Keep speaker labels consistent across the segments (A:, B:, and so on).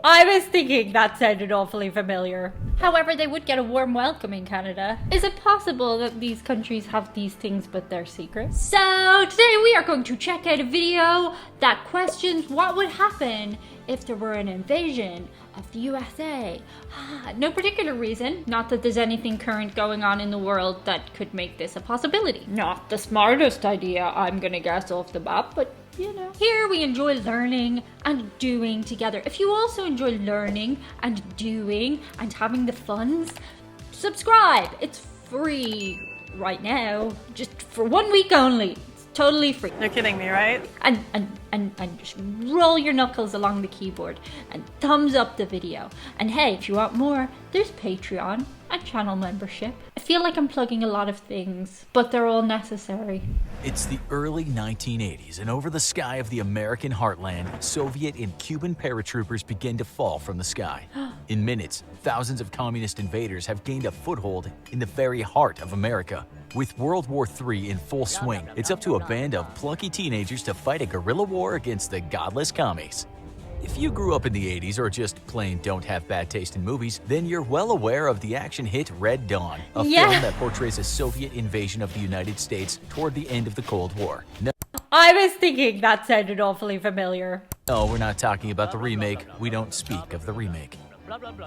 A: I was thinking that sounded awfully familiar. However, they would get a warm welcome in Canada. Is it possible that these countries have these things but they're secret? So today we are going to check out a video that questions what would happen if there were an invasion of the USA. No particular reason, not that there's anything current going on in the world that could make this a possibility. Not the smartest idea, I'm gonna guess off the bat, but you know. Here we enjoy learning and doing together. If you also enjoy learning and doing and having the funs, subscribe. It's free right now, just for 1 week only. It's totally free.
B: You're kidding me, right?
A: And just roll your knuckles along the keyboard and thumbs up the video. And hey, if you want more, there's Patreon and channel membership. I feel like I'm plugging a lot of things, but they're all necessary.
C: It's the early 1980s, and over the sky of the American heartland, Soviet and Cuban paratroopers begin to fall from the sky. In minutes, thousands of communist invaders have gained a foothold in the very heart of America. With World War III in full swing, it's up to a band of plucky teenagers to fight a guerrilla war against the godless commies. If you grew up in the 80s or just plain don't have bad taste in movies, then you're well aware of the action hit Red Dawn, a film that portrays a Soviet invasion of the United States toward the end of the Cold War.
A: I was thinking that sounded awfully familiar.
C: No, we're not talking about the remake. We don't speak of the remake.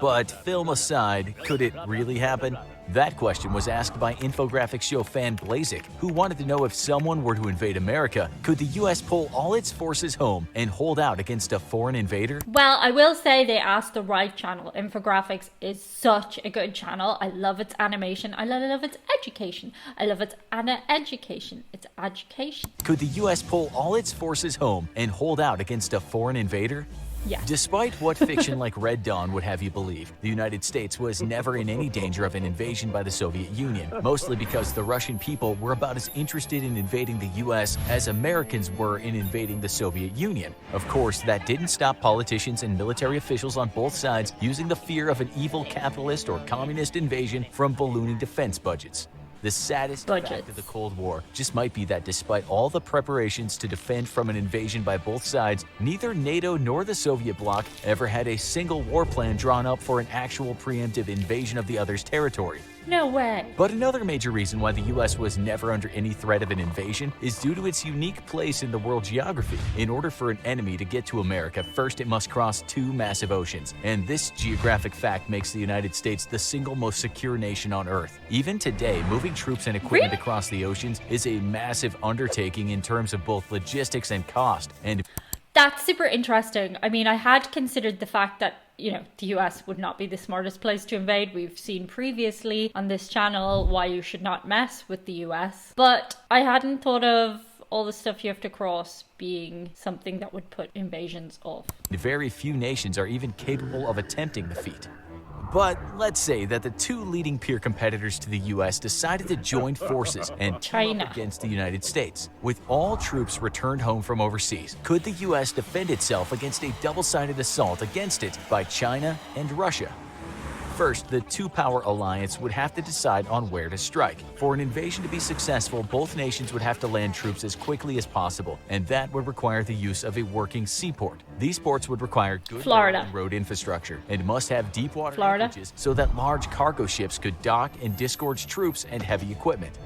C: But film aside, could it really happen? That question was asked by Infographics Show fan Blazik, who wanted to know if someone were to invade America, could the US pull all its forces home and hold out against a foreign invader?
A: Well, I will say they asked the right channel. Infographics is such a good channel. I love its animation. I love its education. I love its education. It's education.
C: Could the US pull all its forces home and hold out against a foreign invader?
A: Yeah.
C: Despite what fiction like Red Dawn would have you believe, the United States was never in any danger of an invasion by the Soviet Union, mostly because the Russian people were about as interested in invading the US as Americans were in invading the Soviet Union. Of course, that didn't stop politicians and military officials on both sides using the fear of an evil capitalist or communist invasion from ballooning defense budgets. The saddest fact of the Cold War just might be that despite all the preparations to defend from an invasion by both sides, neither NATO nor the Soviet bloc ever had a single war plan drawn up for an actual preemptive invasion of the other's territory.
A: No way.
C: But another major reason why the US was never under any threat of an invasion is due to its unique place in the world geography. In order for an enemy to get to America, first it must cross two massive oceans. And this geographic fact makes the United States the single most secure nation on Earth. Even today, moving troops and equipment across the oceans is a massive undertaking in terms of both logistics and cost. And
A: that's super interesting. I mean, I had considered the fact that, you know, the US would not be the smartest place to invade. We've seen previously on this channel why you should not mess with the US. But I hadn't thought of all the stuff you have to cross being something that would put invasions off.
C: very few nations are even capable of attempting the feat. But let's say that the two leading peer competitors to the US decided to join forces and team up against the United States. With all troops returned home from overseas, could the US defend itself against a double-sided assault against it by China and Russia? First, the two-power alliance would have to decide on where to strike. For an invasion to be successful, both nations would have to land troops as quickly as possible, and that would require the use of a working seaport. These ports would require good road infrastructure and must have deep water anchorages so that large cargo ships could dock and disgorge troops and heavy equipment.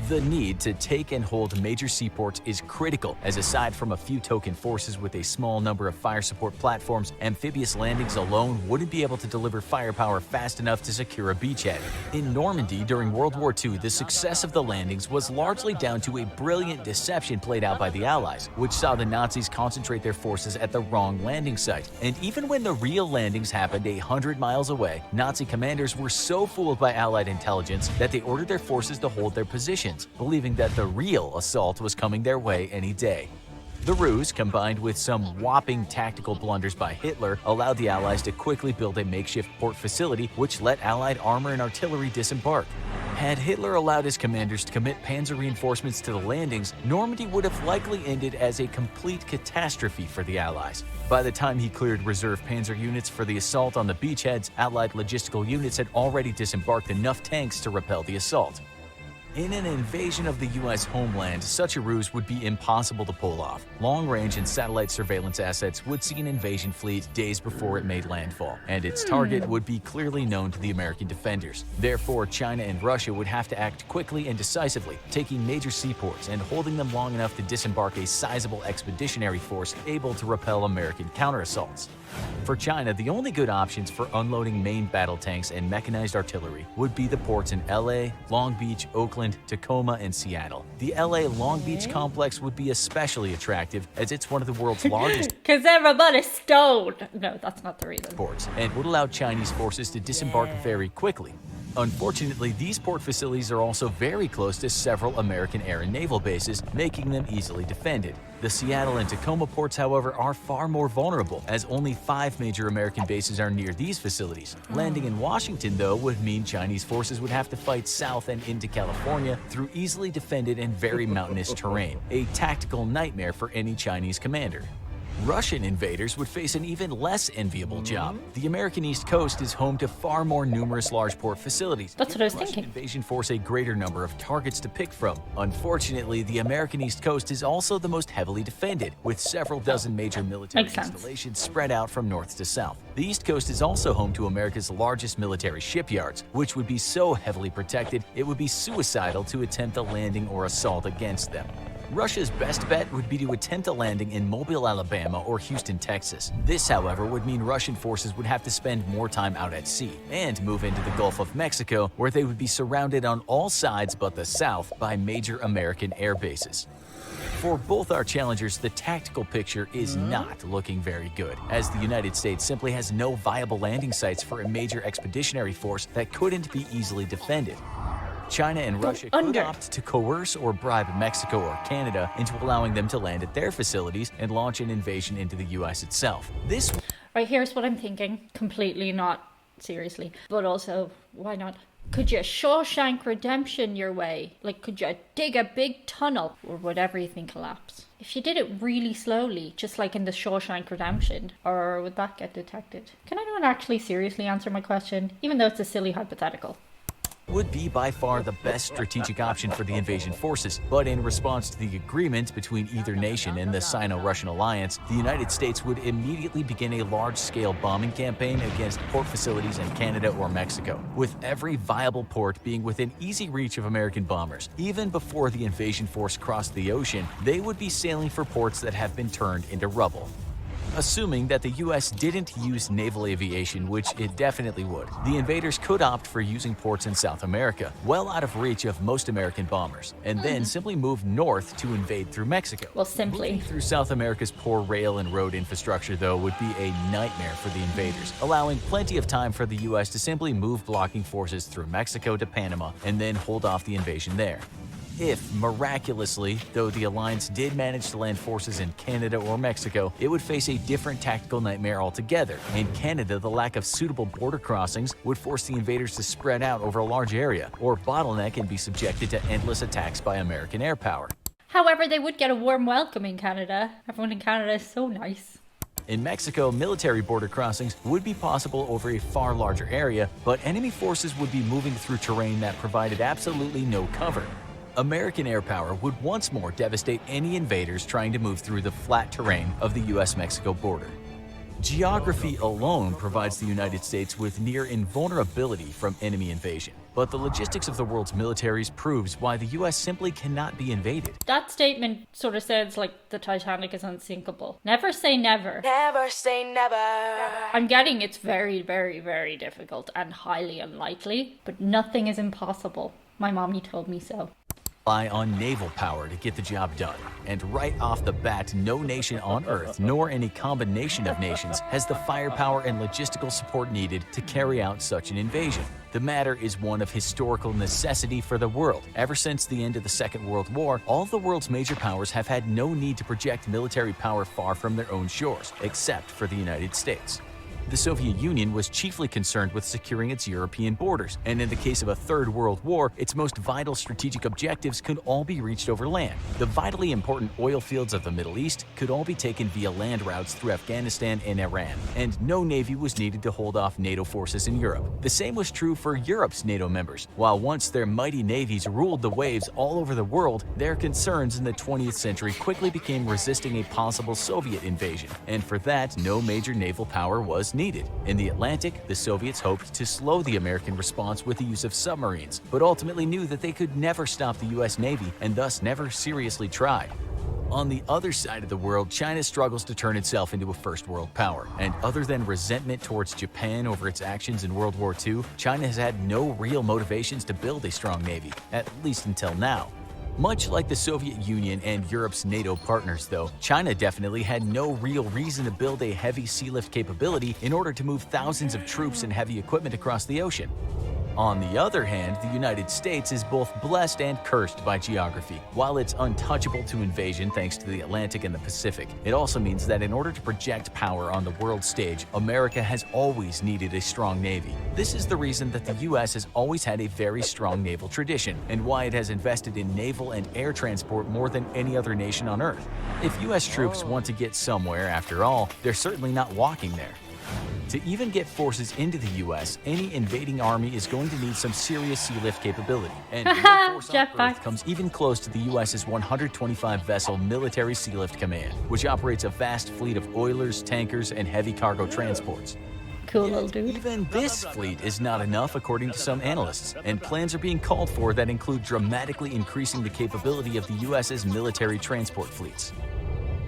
C: The need to take and hold major seaports is critical, as aside from a few token forces with a small number of fire support platforms, amphibious landings alone wouldn't be able to deliver firepower fast enough to secure a beachhead. In Normandy during World War II, the success of the landings was largely down to a brilliant deception played out by the Allies, which saw the Nazis concentrate their forces at the wrong landing site. And even when the real landings happened 100 miles away, Nazi commanders were so fooled by Allied intelligence that they ordered their forces to hold their positions, believing that the real assault was coming their way any day. The ruse, combined with some whopping tactical blunders by Hitler, allowed the Allies to quickly build a makeshift port facility which let Allied armor and artillery disembark. Had Hitler allowed his commanders to commit panzer reinforcements to the landings, Normandy would have likely ended as a complete catastrophe for the Allies. By the time he cleared reserve panzer units for the assault on the beachheads, Allied logistical units had already disembarked enough tanks to repel the assault. In an invasion of the U.S. homeland, such a ruse would be impossible to pull off. Long-range and satellite surveillance assets would see an invasion fleet days before it made landfall, and its target would be clearly known to the American defenders. Therefore, China and Russia would have to act quickly and decisively, taking major seaports and holding them long enough to disembark a sizable expeditionary force able to repel American counterassaults. For China, the only good options for unloading main battle tanks and mechanized artillery would be the ports in LA, Long Beach, Oakland, Tacoma, and Seattle. The LA Long Beach complex would be especially attractive as it's one of the world's largest
A: because everybody's stoned. No, that's not the reason.
C: Ports, and would allow Chinese forces to disembark very quickly. Unfortunately, these port facilities are also very close to several American air and naval bases, making them easily defended. The Seattle and Tacoma ports, however, are far more vulnerable, as only 5 major American bases are near these facilities. Landing in Washington, though, would mean Chinese forces would have to fight south and into California through easily defended and very mountainous terrain, a tactical nightmare for any Chinese commander. Russian invaders would face an even less enviable job. The American East Coast is home to far more numerous large port facilities.
A: That's what I was
C: Russian
A: thinking.
C: Invasion force a greater number of targets to pick from. Unfortunately, the American East Coast is also the most heavily defended, with several dozen major military installations spread out from north to south. The East Coast is also home to America's largest military shipyards, which would be so heavily protected it would be suicidal to attempt a landing or assault against them. Russia's best bet would be to attempt a landing in Mobile, Alabama or Houston, Texas. This, however, would mean Russian forces would have to spend more time out at sea and move into the Gulf of Mexico, where they would be surrounded on all sides but the south by major American air bases. For both our challengers, the tactical picture is not looking very good, as the United States simply has no viable landing sites for a major expeditionary force that couldn't be easily defended. China and Russia could opt to coerce or bribe Mexico or Canada into allowing them to land at their facilities and launch an invasion into the U.S. itself. This
A: Right, here's what I'm thinking. Completely not seriously. But also, why not? Could you Shawshank Redemption your way? Like, could you dig a big tunnel? Or would everything collapse? If you did it really slowly, just like in the Shawshank Redemption, or would that get detected? Can anyone actually seriously answer my question? Even though it's a silly hypothetical.
C: Would be by far the best strategic option for the invasion forces, but in response to the agreement between either nation and the Sino-Russian alliance, the United States would immediately begin a large-scale bombing campaign against port facilities in Canada or Mexico, with every viable port being within easy reach of American bombers. Even before the invasion force crossed the ocean, they would be sailing for ports that have been turned into rubble. Assuming that the U.S. didn't use naval aviation, which it definitely would, the invaders could opt for using ports in South America, well out of reach of most American bombers, and then simply move north to invade through Mexico.
A: Well, simply.
C: Moving through South America's poor rail and road infrastructure, though, would be a nightmare for the invaders, allowing plenty of time for the U.S. to simply move blocking forces through Mexico to Panama and then hold off the invasion there. If, miraculously, though the alliance did manage to land forces in Canada or Mexico, it would face a different tactical nightmare altogether. In Canada, the lack of suitable border crossings would force the invaders to spread out over a large area, or bottleneck and be subjected to endless attacks by American air power.
A: However, they would get a warm welcome in Canada. Everyone in Canada is so nice.
C: In Mexico, military border crossings would be possible over a far larger area, but enemy forces would be moving through terrain that provided absolutely no cover. American air power would once more devastate any invaders trying to move through the flat terrain of the U.S.-Mexico border. Geography alone provides the United States with near invulnerability from enemy invasion, but the logistics of the world's militaries proves why the U.S. simply cannot be invaded.
A: That statement sort of sounds like the Titanic is unsinkable. Never say never.
B: Never say never.
A: I'm getting it's very, very, very difficult and highly unlikely, but nothing is impossible. My mommy told me so.
C: Rely on naval power to get the job done. And right off the bat, no nation on Earth, nor any combination of nations, has the firepower and logistical support needed to carry out such an invasion. The matter is one of historical necessity for the world. Ever since the end of the Second World War, all of the world's major powers have had no need to project military power far from their own shores, except for the United States. The Soviet Union was chiefly concerned with securing its European borders, and in the case of a Third World War, its most vital strategic objectives could all be reached over land. The vitally important oil fields of the Middle East could all be taken via land routes through Afghanistan and Iran, and no navy was needed to hold off NATO forces in Europe. The same was true for Europe's NATO members. While once their mighty navies ruled the waves all over the world, their concerns in the 20th century quickly became resisting a possible Soviet invasion, and for that, no major naval power was needed. In the Atlantic, the Soviets hoped to slow the American response with the use of submarines, but ultimately knew that they could never stop the US Navy and thus never seriously tried. On the other side of the world, China struggles to turn itself into a first world power. And other than resentment towards Japan over its actions in World War II, China has had no real motivations to build a strong navy, at least until now. Much like the Soviet Union and Europe's NATO partners, though, China definitely had no real reason to build a heavy sea lift capability in order to move thousands of troops and heavy equipment across the ocean. On the other hand, the United States is both blessed and cursed by geography. While it's untouchable to invasion thanks to the Atlantic and the Pacific, it also means that in order to project power on the world stage, America has always needed a strong navy. This is the reason that the US has always had a very strong naval tradition, and why it has invested in naval and air transport more than any other nation on Earth. If US troops want to get somewhere, after all, they're certainly not walking there. To even get forces into the U.S., any invading army is going to need some serious sea lift capability, and no force on Earth comes even close to the U.S.'s 125-vessel military sea lift command, which operates a vast fleet of oilers, tankers, and heavy cargo transports.
A: Cool little dude.
C: Even this fleet is not enough, according to some analysts, and plans are being called for that include dramatically increasing the capability of the U.S.'s military transport fleets.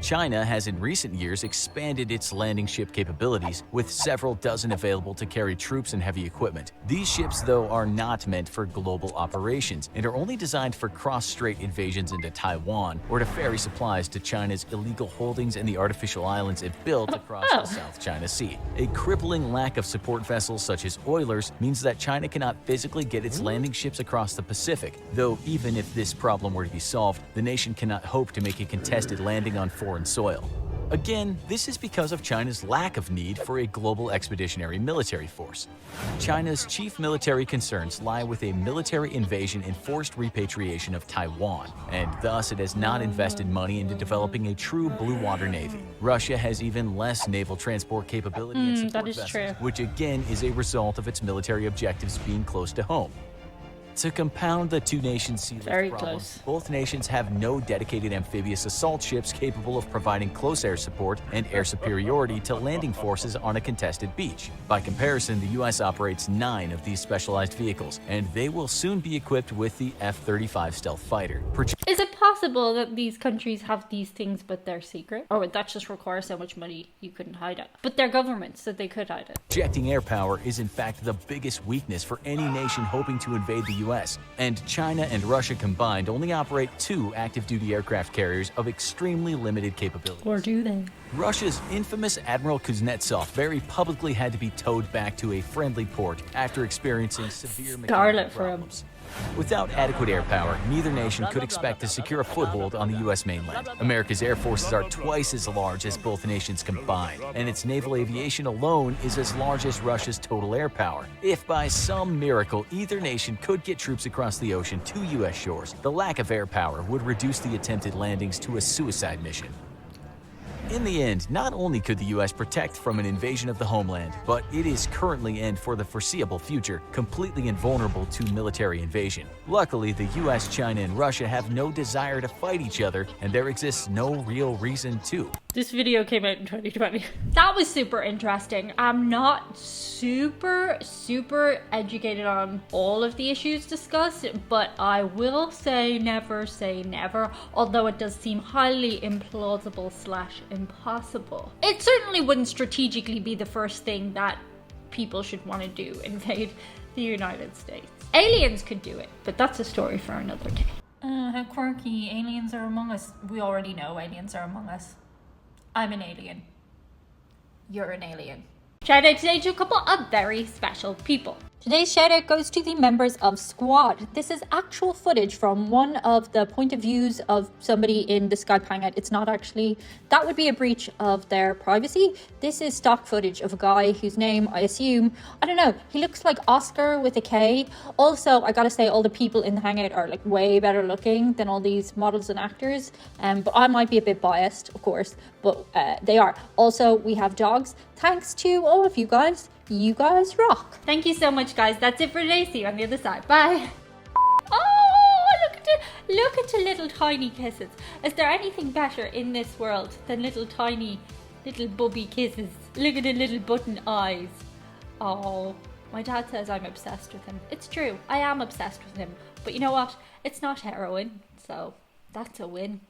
C: China has in recent years expanded its landing ship capabilities, with several dozen available to carry troops and heavy equipment. These ships, though, are not meant for global operations and are only designed for cross-strait invasions into Taiwan or to ferry supplies to China's illegal holdings in the artificial islands it built across the South China Sea. A crippling lack of support vessels such as oilers means that China cannot physically get its landing ships across the Pacific, though even if this problem were to be solved, the nation cannot hope to make a contested landing on foreign soil. Again, this is because of China's lack of need for a global expeditionary military force. China's chief military concerns lie with a military invasion and forced repatriation of Taiwan, and thus it has not invested money into developing a true blue water navy. Russia has even less naval transport capability and support vessels, which again is a result of its military objectives being close to home. To compound the two nations' sea lift problem, both nations have no dedicated amphibious assault ships capable of providing close air support and air superiority to landing forces on a contested beach. By comparison, the U.S. operates 9 of these specialized vehicles, and they will soon be equipped with the F-35 stealth fighter.
A: Is it possible that these countries have these things but they're secret? Or would that just require so much money you couldn't hide it? But they're governments, so they could hide it.
C: Projecting air power is in fact the biggest weakness for any nation hoping to invade the U.S., and China and Russia combined only operate 2 active-duty aircraft carriers of extremely limited capability.
A: Or do they?
C: Russia's infamous Admiral Kuznetsov very publicly had to be towed back to a friendly port after experiencing severe mechanical problems. Without adequate air power, neither nation could expect to secure a foothold on the U.S. mainland. America's air forces are twice as large as both nations combined, and its naval aviation alone is as large as Russia's total air power. If by some miracle either nation could get troops across the ocean to U.S. shores, the lack of air power would reduce the attempted landings to a suicide mission. In the end, not only could the U.S. protect from an invasion of the homeland, but it is currently and for the foreseeable future completely invulnerable to military invasion. Luckily, the U.S., China, and Russia have no desire to fight each other, and there exists no real reason to.
A: This video came out in 2020. That was super interesting. I'm not super educated on all of the issues discussed, but I will say never, although it does seem highly implausible / impossible. It certainly wouldn't strategically be the first thing that people should want to do, invade the United States. Aliens could do it, but that's a story for another day. How quirky. Aliens are among us. We already know aliens are among us. I'm an alien. You're an alien. Shout out today to a couple of very special people. Today's shout out goes to the members of Squad. This is actual footage from one of the point of views of somebody in the Skype hangout. It's not actually, that would be a breach of their privacy. This is stock footage of a guy whose name I assume, I don't know, he looks like Oscar with a K. Also, I gotta say, all the people in the hangout are like way better looking than all these models and actors. But I might be a bit biased, of course, but they are. Also, we have dogs. Thanks to all of you guys. You guys rock. Thank you so much, guys. That's it for today. See you on the other side. Bye. Oh, look at the little tiny kisses. Is there anything better in this world than little tiny, little bubby kisses? Look at the little button eyes. Oh, my dad says I'm obsessed with him. It's true. I am obsessed with him. But you know what? It's not heroin. So that's a win.